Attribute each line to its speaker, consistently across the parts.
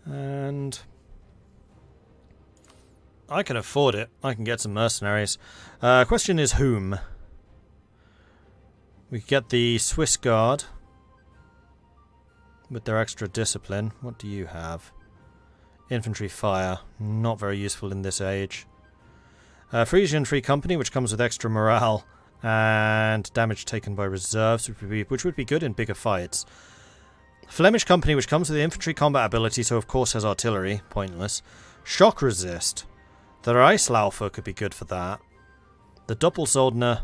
Speaker 1: And I can afford it. I can get some mercenaries. Question is whom? We could get the Swiss Guard with their extra discipline. What do you have? Infantry fire. Not very useful in this age. Frisian Free Company, which comes with extra morale and damage taken by reserves, which would be good in bigger fights. Flemish Company, which comes with the infantry combat ability, so of course has artillery. Pointless. Shock resist. The Reichslaufer could be good for that. The Doppelsoldner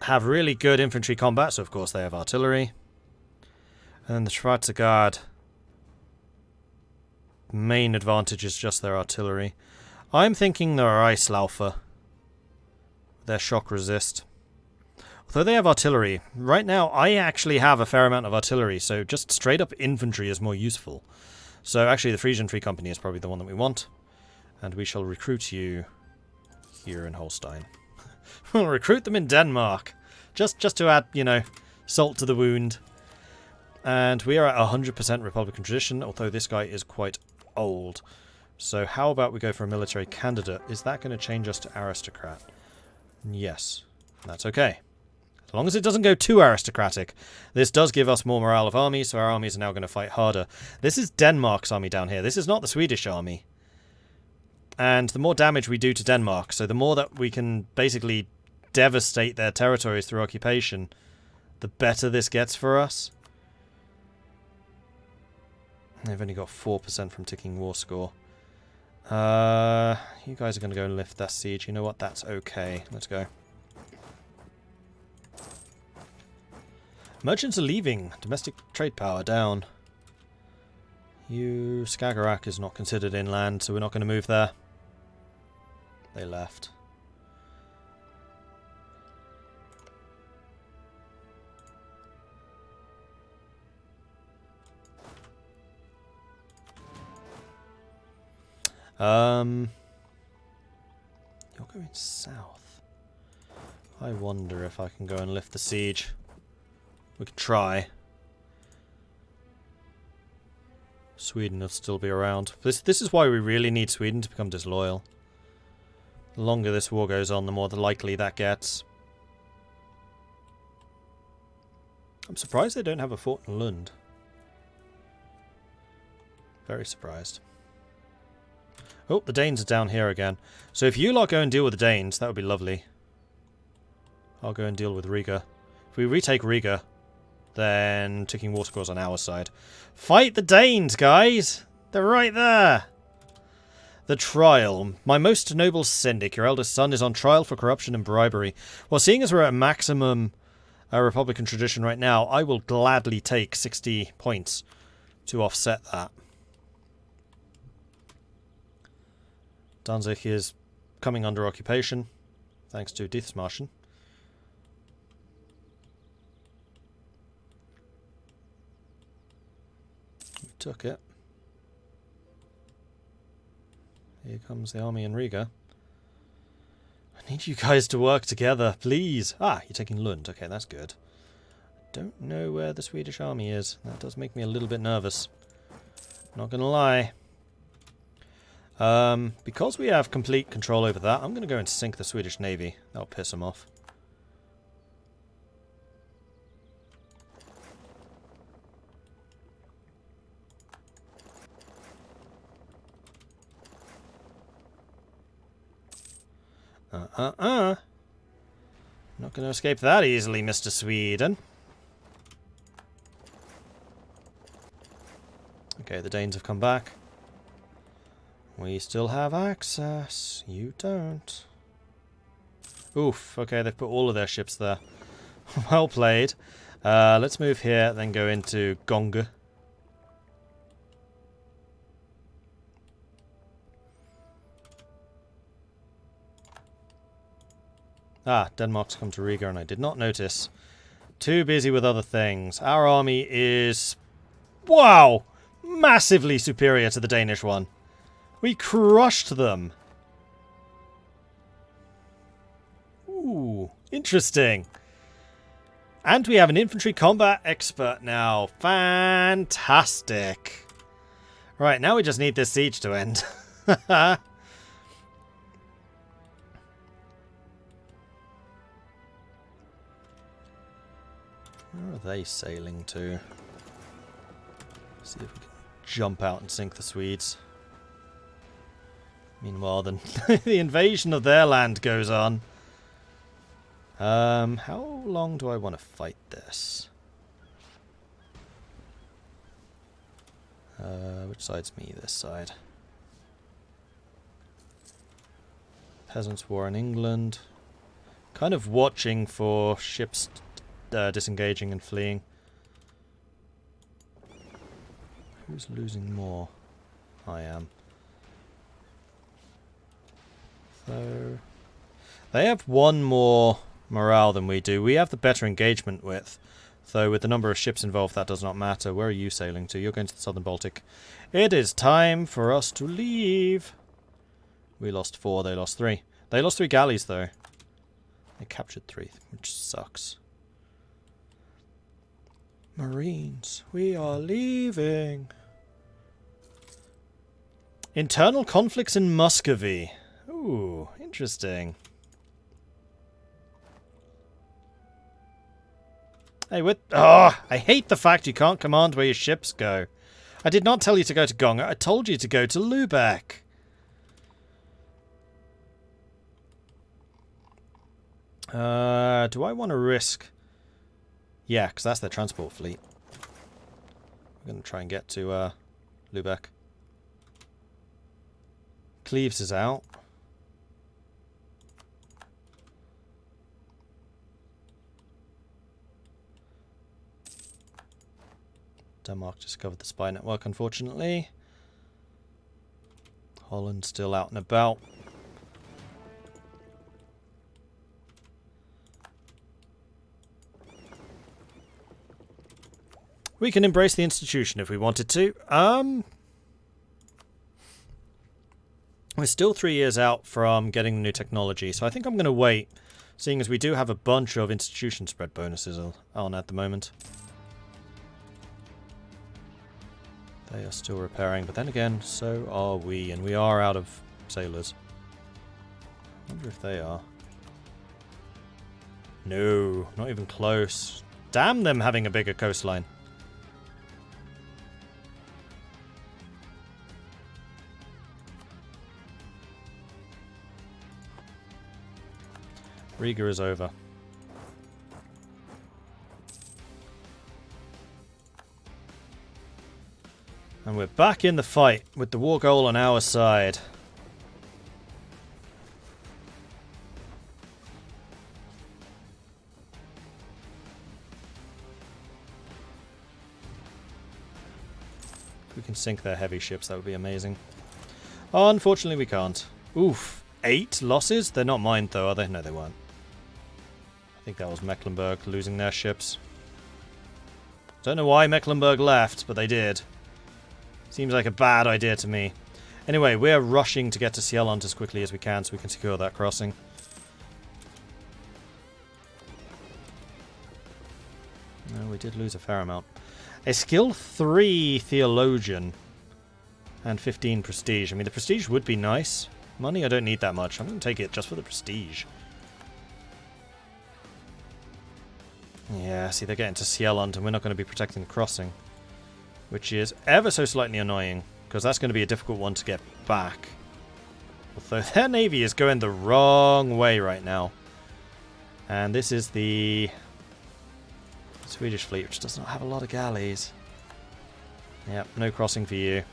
Speaker 1: have really good infantry combat, so of course they have artillery. And then the Schwarze Guard. Main advantage is just their artillery. I'm thinking the Reichslaufer. Their shock resist. Although they have artillery. Right now, I actually have a fair amount of artillery, so just straight up infantry is more useful. So actually the Frisian Free Company is probably the one that we want. And we shall recruit you here in Holstein. We'll recruit them in Denmark. Just to add, you know, salt to the wound. And we are at 100% Republican tradition, although this guy is quite old. So how about we go for a military candidate? Is that going to change us to aristocrat? Yes. That's okay. As long as it doesn't go too aristocratic. This does give us more morale of armies, so our armies are now going to fight harder. This is Denmark's army down here. This is not the Swedish army. And the more damage we do to Denmark, so the more that we can basically devastate their territories through occupation, the better this gets for us. They've only got 4% from ticking war score. You guys are going to go and lift that siege. You know what? That's okay. Let's go. Merchants are leaving. Domestic trade power down. Skagerrak is not considered inland, so we're not going to move there. They left. You're going south. I wonder if I can go and lift the siege. We could try. Sweden will still be around. This is why we really need Sweden to become disloyal. The longer this war goes on, the more likely that gets. I'm surprised they don't have a fort in Lund. Very surprised. Oh, the Danes are down here again. So if you lot go and deal with the Danes, that would be lovely. I'll go and deal with Riga. If we retake Riga, then ticking war scores on our side. Fight the Danes, guys! They're right there! The trial. My most noble syndic, your eldest son, is on trial for corruption and bribery. Well, seeing as we're at maximum Republican tradition right now, I will gladly take 60 points to offset that. Danzig is coming under occupation, thanks to Dithmarschen. We took it. Here comes the army in Riga. I need you guys to work together, please. Ah, you're taking Lund. Okay, that's good. I don't know where the Swedish army is. That does make me a little bit nervous. Not gonna lie. Because we have complete control over that, I'm going to go and sink the Swedish Navy. That'll piss them off. Not going to escape that easily, Mr. Sweden. Okay, the Danes have come back. We still have access. You don't. Oof. Okay, they've put all of their ships there. Well played. Let's move here, then go into Gonga. Ah, Denmark's come to Riga and I did not notice. Too busy with other things. Our army is... wow! Massively superior to the Danish one. We crushed them. Ooh, interesting. And we have an infantry combat expert now. Fantastic. Right, now we just need this siege to end. Where are they sailing to? See if we can jump out and sink the Swedes. Meanwhile, then the invasion of their land goes on. How long do I want to fight this? Which side's me? This side. Peasants' War in England. Kind of watching for ships disengaging and fleeing. Who's losing more? I am. So they have one more morale than we do. We have the better engagement width. Though with the number of ships involved, that does not matter. Where are you sailing to? You're going to the southern Baltic. It is time for us to leave. We lost 4, they lost 3. They lost 3 galleys, though. They captured 3, which sucks. Marines, we are leaving. Internal conflicts in Muscovy. Ooh, interesting. Hey, what? Oh, I hate the fact you can't command where your ships go. I did not tell you to go to Gonga. I told you to go to Lubeck. Do I want to risk? Yeah, because that's their transport fleet. We're going to try and get to Lubeck. Cleves is out. Denmark discovered the spy network, unfortunately. Holland still out and about. We can embrace the institution if we wanted to. We're still 3 years out from getting the new technology, so I think I'm going to wait, seeing as we do have a bunch of institution spread bonuses on at the moment. They are still repairing, but then again, so are we, and we are out of sailors. I wonder if they are. No, not even close. Damn them having a bigger coastline. Riga is over. And we're back in the fight with the war goal on our side. If we can sink their heavy ships, that would be amazing. Unfortunately, we can't. Oof. 8 losses? They're not mine, though, are they? No, they weren't. I think that was Mecklenburg losing their ships. Don't know why Mecklenburg left, but they did. Seems like a bad idea to me. Anyway, we're rushing to get to Sieland as quickly as we can so we can secure that crossing. No, we did lose a fair amount. A skill 3 theologian and 15 prestige. I mean, the prestige would be nice. Money, I don't need that much. I'm going to take it just for the prestige. Yeah, see, they're getting to Sieland and we're not going to be protecting the crossing. Which is ever so slightly annoying, because that's going to be a difficult one to get back. Although their navy is going the wrong way right now. And this is the Swedish fleet, which does not have a lot of galleys. Yep, no crossing for you.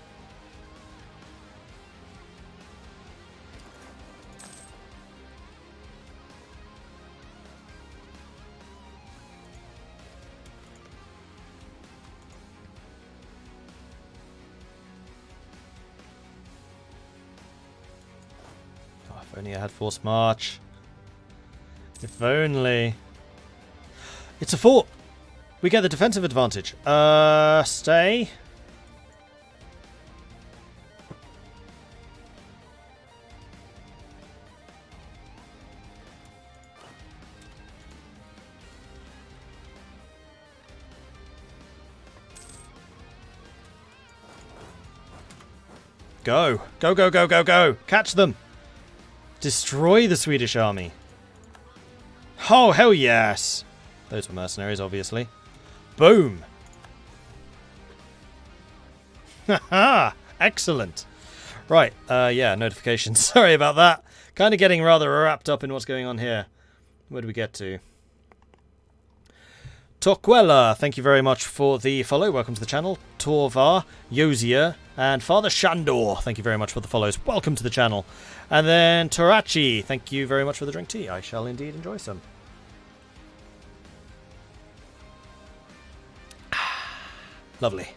Speaker 1: If only I had forced march. If only. It's a fort! We get the defensive advantage. Stay. Go. Go, go, go, go, go. Catch them. Destroy the Swedish army. Oh, hell yes. Those were mercenaries, obviously. Boom. Haha. Excellent. Right. Yeah, notifications. Sorry about that. Kind of getting rather wrapped up in what's going on here. Where do we get to? Torquella, thank you very much for the follow. Welcome to the channel. Torvar, Yozia, and Father Shandor, thank you very much for the follows. Welcome to the channel. And then Torachi, thank you very much for the drink tea. I shall indeed enjoy some. Lovely.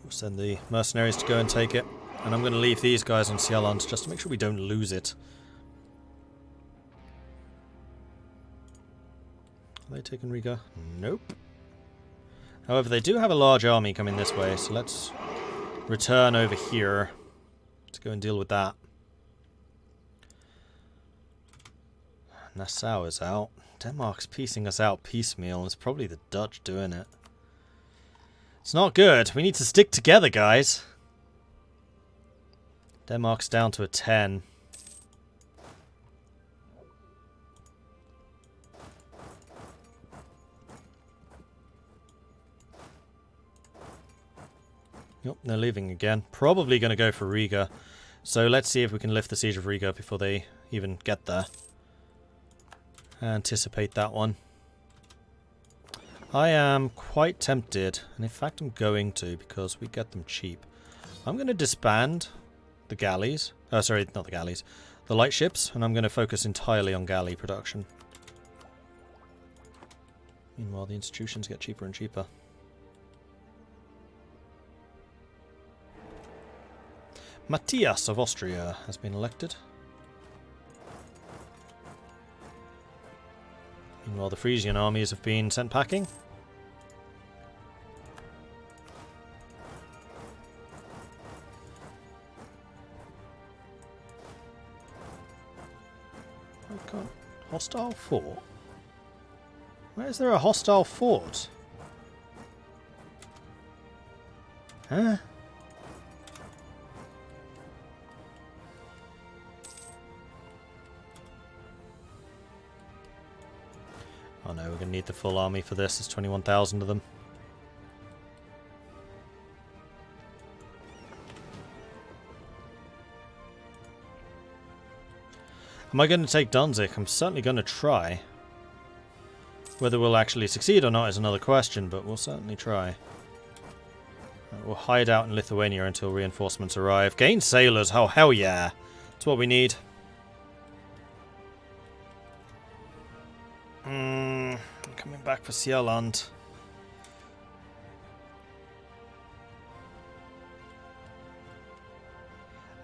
Speaker 1: We'll send the mercenaries to go and take it. And I'm going to leave these guys on Sieland just to make sure we don't lose it. Are they taking Riga? Nope. However, they do have a large army coming this way, so let's return over here to go and deal with that. Nassau is out. Denmark's piecing us out piecemeal. It's probably the Dutch doing it. It's not good. We need to stick together, guys. Denmark's down to a 10. Yep, they're leaving again. Probably going to go for Riga. So let's see if we can lift the siege of Riga before they even get there. Anticipate that one. I am quite tempted, and in fact I'm going to, because we get them cheap. I'm going to disband the galleys. Sorry, not the galleys. The light ships, and I'm going to focus entirely on galley production. Meanwhile, the institutions get cheaper and cheaper. Matthias of Austria has been elected. Meanwhile, the Frisian armies have been sent packing. Hostile fort? Where is there a hostile fort? Huh? Oh no, we're going to need the full army for this. There's 21,000 of them. Am I going to take Danzig? I'm certainly going to try. Whether we'll actually succeed or not is another question, but we'll certainly try. We'll hide out in Lithuania until reinforcements arrive. Gain sailors! Oh, hell yeah! That's what we need. Coming back for Sieland.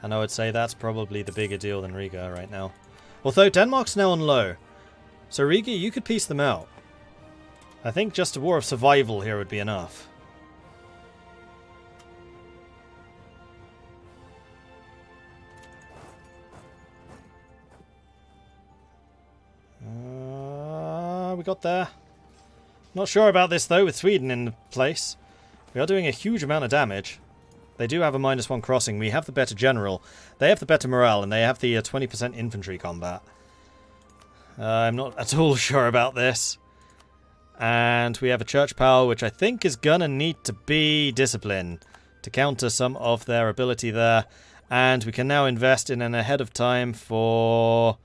Speaker 1: And I would say that's probably the bigger deal than Riga right now. Although Denmark's now on low. So Riga, you could piece them out. I think just a war of survival here would be enough. We got there. Not sure about this though, with Sweden in place. We are doing a huge amount of damage. They do have a -1 crossing. We have the better general. They have the better morale, and they have the 20% infantry combat. I'm not at all sure about this. And we have a church power, which I think is gonna need to be discipline to counter some of their ability there. And we can now invest in an ahead of time for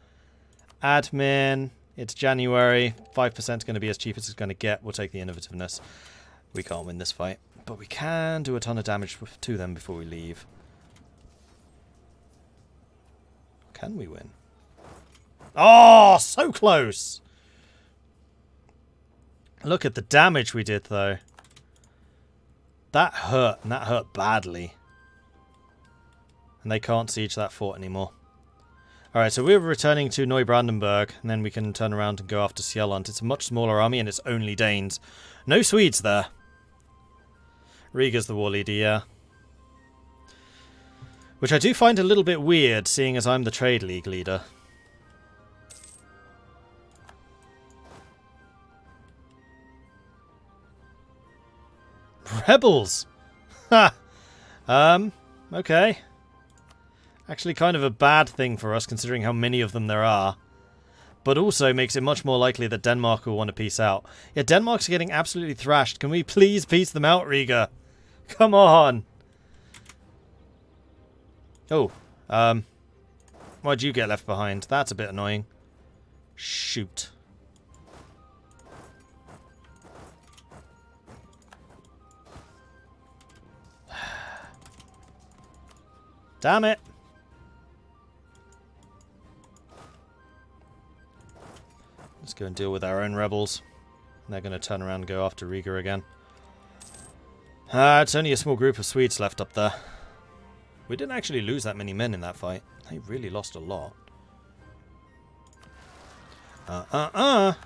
Speaker 1: admin. It's January. 5% is going to be as cheap as it's going to get. We'll take the innovativeness. We can't win this fight, but we can do a ton of damage to them before we leave. Can we win? Oh, so close! Look at the damage we did, though. That hurt, and that hurt badly. And they can't siege that fort anymore. Alright, so we're returning to Neubrandenburg, and then we can turn around and go after Sieland. It's a much smaller army, and it's only Danes. No Swedes there. Riga's the war leader, yeah. Which I do find a little bit weird, seeing as I'm the trade league leader. Rebels! Ha! Okay. Actually kind of a bad thing for us, considering how many of them there are. But also makes it much more likely that Denmark will want to peace out. Yeah, Denmark's getting absolutely thrashed. Can we please peace them out, Riga? Come on! Oh, why'd you get left behind? That's a bit annoying. Shoot. Damn it! Let's go and deal with our own rebels. They're going to turn around and go after Riga again. It's only a small group of Swedes left up there. We didn't actually lose that many men in that fight. They really lost a lot. Oh,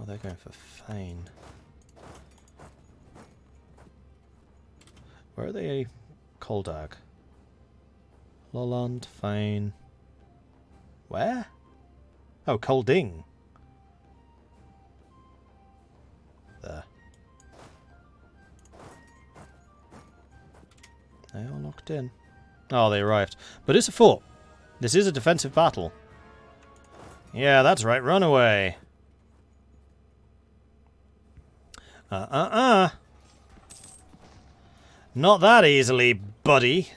Speaker 1: they're going for Fane. Where are they? Koldag. Lolland, Fane. Where? Oh, Kolding. There. They are locked in. Oh, they arrived. But it's a fort. This is a defensive battle. Yeah, that's right. Run away. Not that easily, buddy.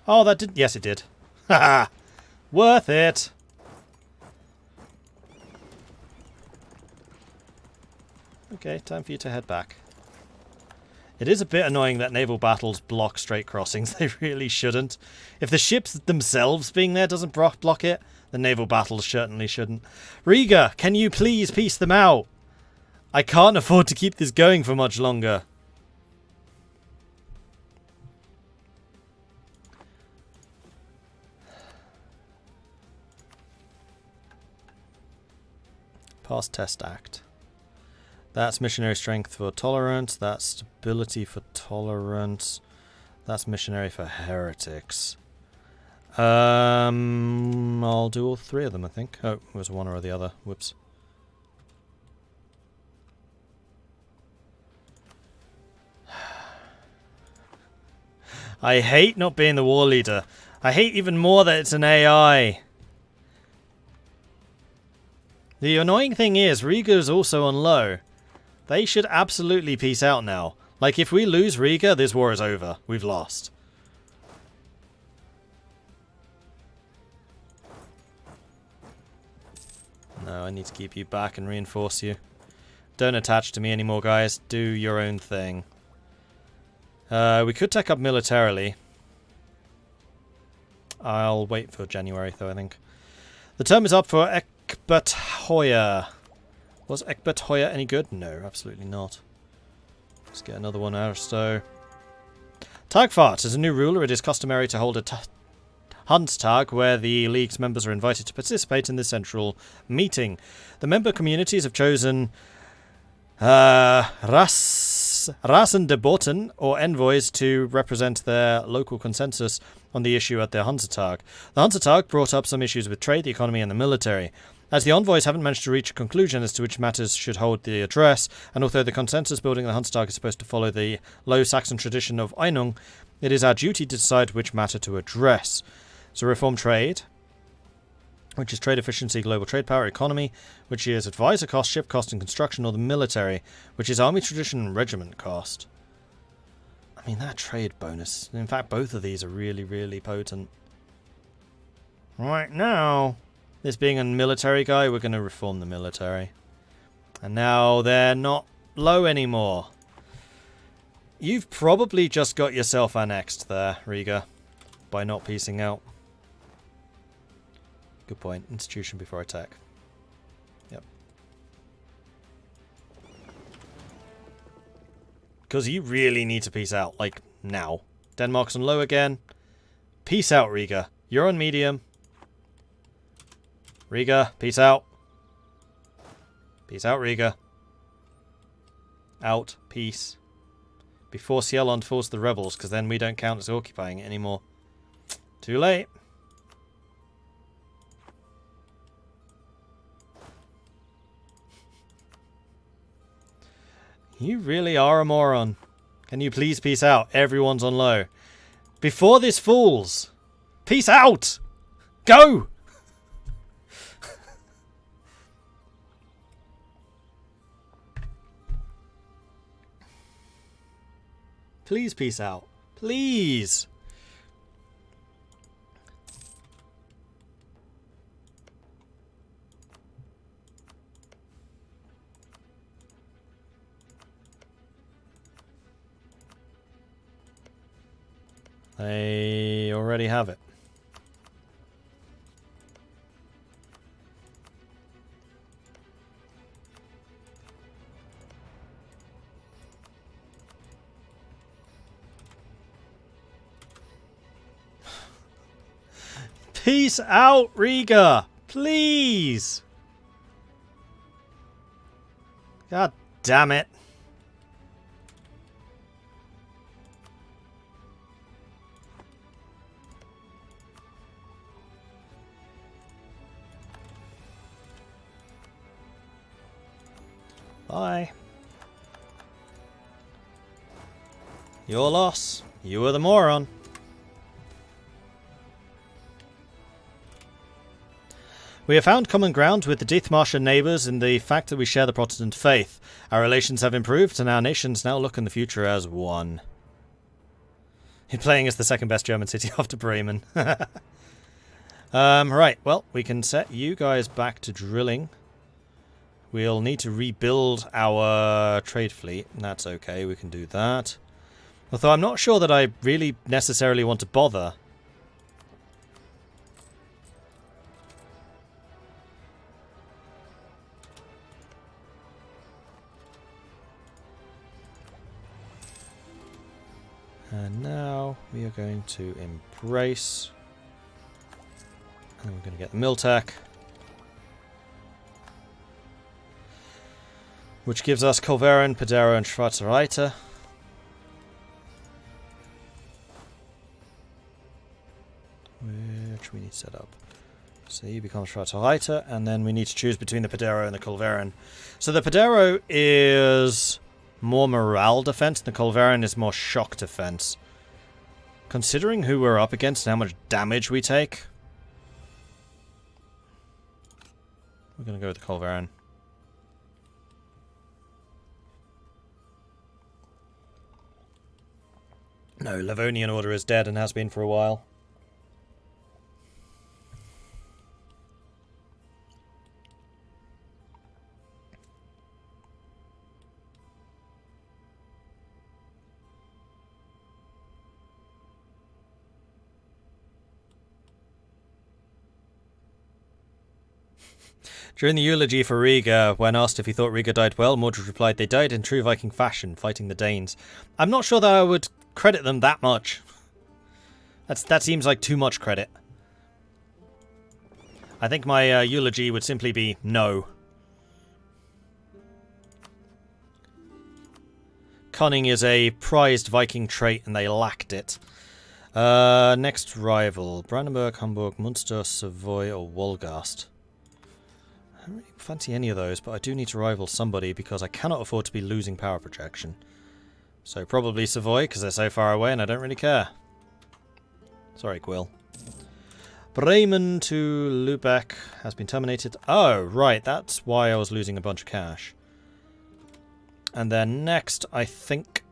Speaker 1: Oh, that did... Yes, it did. Haha! Worth it! Okay, time for you to head back. It is a bit annoying that naval battles block straight crossings. They really shouldn't. If the ships themselves being there doesn't block it, the naval battles certainly shouldn't. Riga, can you please peace them out? I can't afford to keep this going for much longer. Pass Test Act. That's missionary strength for tolerance. That's stability for tolerance. That's missionary for heretics. I'll do all three of them, I think. Oh, it was one or the other. Whoops. I hate not being the war leader. I hate even more that it's an AI. The annoying thing is, Riga is also on low. They should absolutely peace out now. Like, if we lose Riga, this war is over. We've lost. No, I need to keep you back and reinforce you. Don't attach to me anymore, guys. Do your own thing. We could take up militarily. I'll wait for January, though, I think. The term is up for Egbert Hoyer. Was Egbert Hoyer any good? No, absolutely not. Let's get another one out. So, Tagfart. As a new ruler, it is customary to hold a Hanseatic where the League's members are invited to participate in the central meeting. The member communities have chosen Rassendebatten, or envoys, to represent their local consensus on the issue at the Hanseatic. The Hanseatic brought up some issues with trade, the economy, and the military. As the envoys haven't managed to reach a conclusion as to which matters should hold the address, and although the consensus building the Hanseatic is supposed to follow the Low Saxon tradition of Einung, it is our duty to decide which matter to address. So reform trade, which is trade efficiency, global trade power, economy, which is advisor cost, ship cost, and construction, or the military, which is army tradition and regiment cost. I mean, that trade bonus. In fact, both of these are really, really potent. Right now, this being a military guy, we're going to reform the military. And now they're not low anymore. You've probably just got yourself annexed there, Riga, by not piecing out. Good point. Institution before attack. Yep. Because you really need to peace out, like, now. Denmark's on low again. Peace out, Riga. You're on medium. Riga, peace out. Peace out, Riga. out. Peace. Before Cielond falls to the rebels, because then we don't count as occupying it anymore. Too late. You really are a moron. Can you please peace out? Everyone's on low. Before this falls. Peace out! Go! Please peace out. Please. They already have it. Peace out, Riga! Please! God damn it. Bye. Your loss. You were the moron. We have found common ground with the Dithmarschen neighbours in the fact that we share the Protestant faith. Our relations have improved, and our nations now look in the future as one. You're playing as the second best German city after Bremen. Right, well, we can set you guys back to drilling. We'll need to rebuild our trade fleet, and that's okay, we can do that. Although I'm not sure that I really necessarily want to bother. And now we are going to embrace. And we're going to get the Miltech. Which gives us Colveren, Padero, and Schwarzreiter. Which we need to set up. So you become Schwarzreiter, and then we need to choose between the Padero and the Colveren. So the Padero is more morale defense, and the Colveren is more shock defense. Considering who we're up against and how much damage we take, we're going to go with the Colveren. No, Livonian Order is dead and has been for a while. During the eulogy for Riga, when asked if he thought Riga died well, Mordred replied, "They died in true Viking fashion, fighting the Danes." I'm not sure that I would credit them that much. That seems like too much credit. I think my eulogy would simply be no. Cunning is a prized Viking trait, and they lacked it. Next rival. Brandenburg, Hamburg, Munster, Savoy, or Wolgast. I don't really fancy any of those, but I do need to rival somebody because I cannot afford to be losing power projection. So probably Savoy, because they're so far away and I don't really care. Sorry, Quill. Bremen to Lubeck has been terminated. Oh, right, that's why I was losing a bunch of cash. And then next, I think...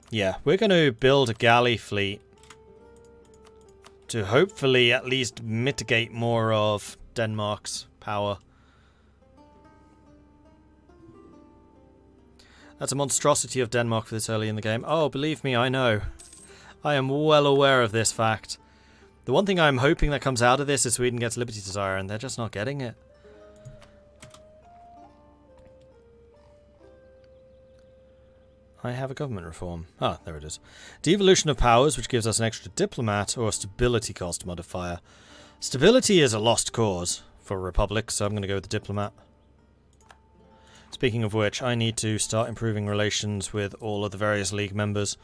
Speaker 1: yeah, we're going to build a galley fleet to hopefully at least mitigate more of Denmark's power. That's a monstrosity of Denmark for this early in the game. Oh, believe me, I know. I am well aware of this fact. The one thing I'm hoping that comes out of this is Sweden gets Liberty Desire, and they're just not getting it. I have a government reform. Ah, there it is. Devolution of powers, which gives us an extra diplomat, or a stability cost modifier. Stability is a lost cause for a republic, so I'm going to go with the diplomat. Speaking of which, I need to start improving relations with all of the various league members.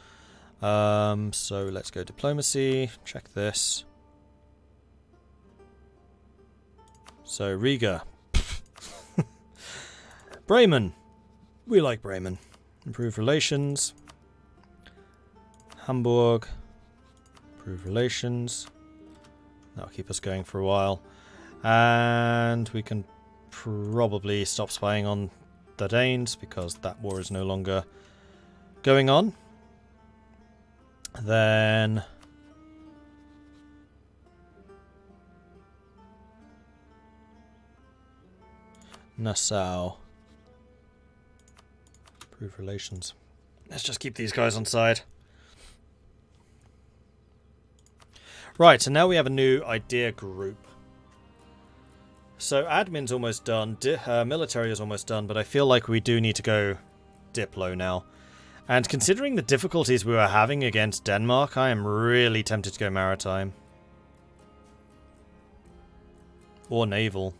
Speaker 1: So let's go diplomacy, check this. So Riga. Bremen. We like Bremen. Improve relations. Hamburg. Improve relations. That'll keep us going for a while. And we can probably stop spying on the Danes because that war is no longer going on. Then Nassau. Improve relations. Let's just keep these guys on side. Right, and now we have a new idea group. So admin's almost done, military is almost done, but I feel like we do need to go Diplo now. And considering the difficulties we were having against Denmark, I am really tempted to go maritime. Or naval.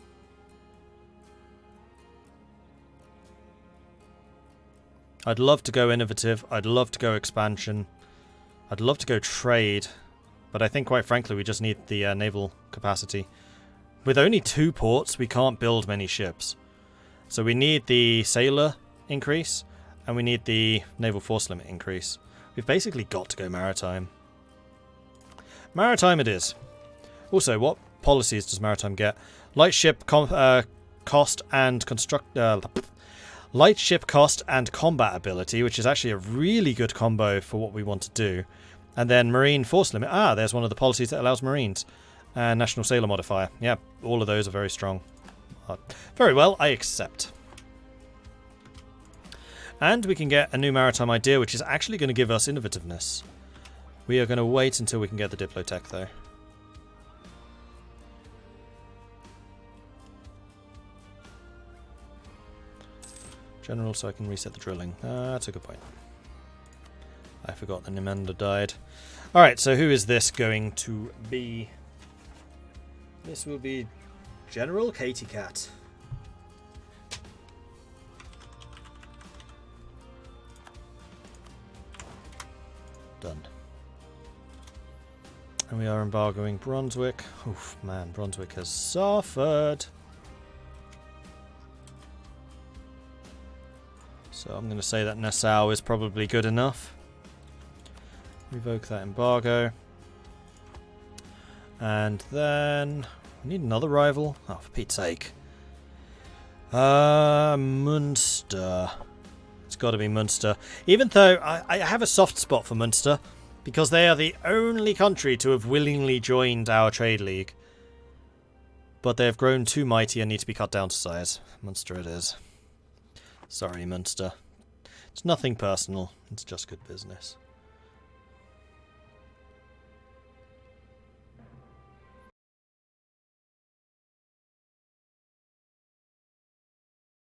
Speaker 1: I'd love to go innovative, I'd love to go expansion, I'd love to go trade, but I think quite frankly we just need the naval capacity. With only 2 ports, we can't build many ships. So we need the sailor increase, and we need the naval force limit increase. We've basically got to go maritime. Maritime it is. Also, what policies does maritime get? Light ship cost and light ship cost and combat ability, which is actually a really good combo for what we want to do. And then marine force limit. Ah, there's one of the policies that allows marines. And national sailor modifier. Yeah, all of those are very strong. Very well, I accept. And we can get a new maritime idea, which is actually going to give us innovativeness. We are going to wait until we can get the Diplotech, though. General, so I can reset the drilling. That's a good point. I forgot that Nimander died. Alright, so who is this going to be? This will be General Katie Cat. Done. And we are embargoing Brunswick. Oof, man, Brunswick has suffered. So I'm going to say that Nassau is probably good enough. Revoke that embargo. And then we need another rival. Oh, for Pete's sake. Munster. It's got to be Munster. Even though I have a soft spot for Munster, because they are the only country to have willingly joined our trade league. But they have grown too mighty and need to be cut down to size. Munster it is. Sorry, Munster. It's nothing personal. It's just good business.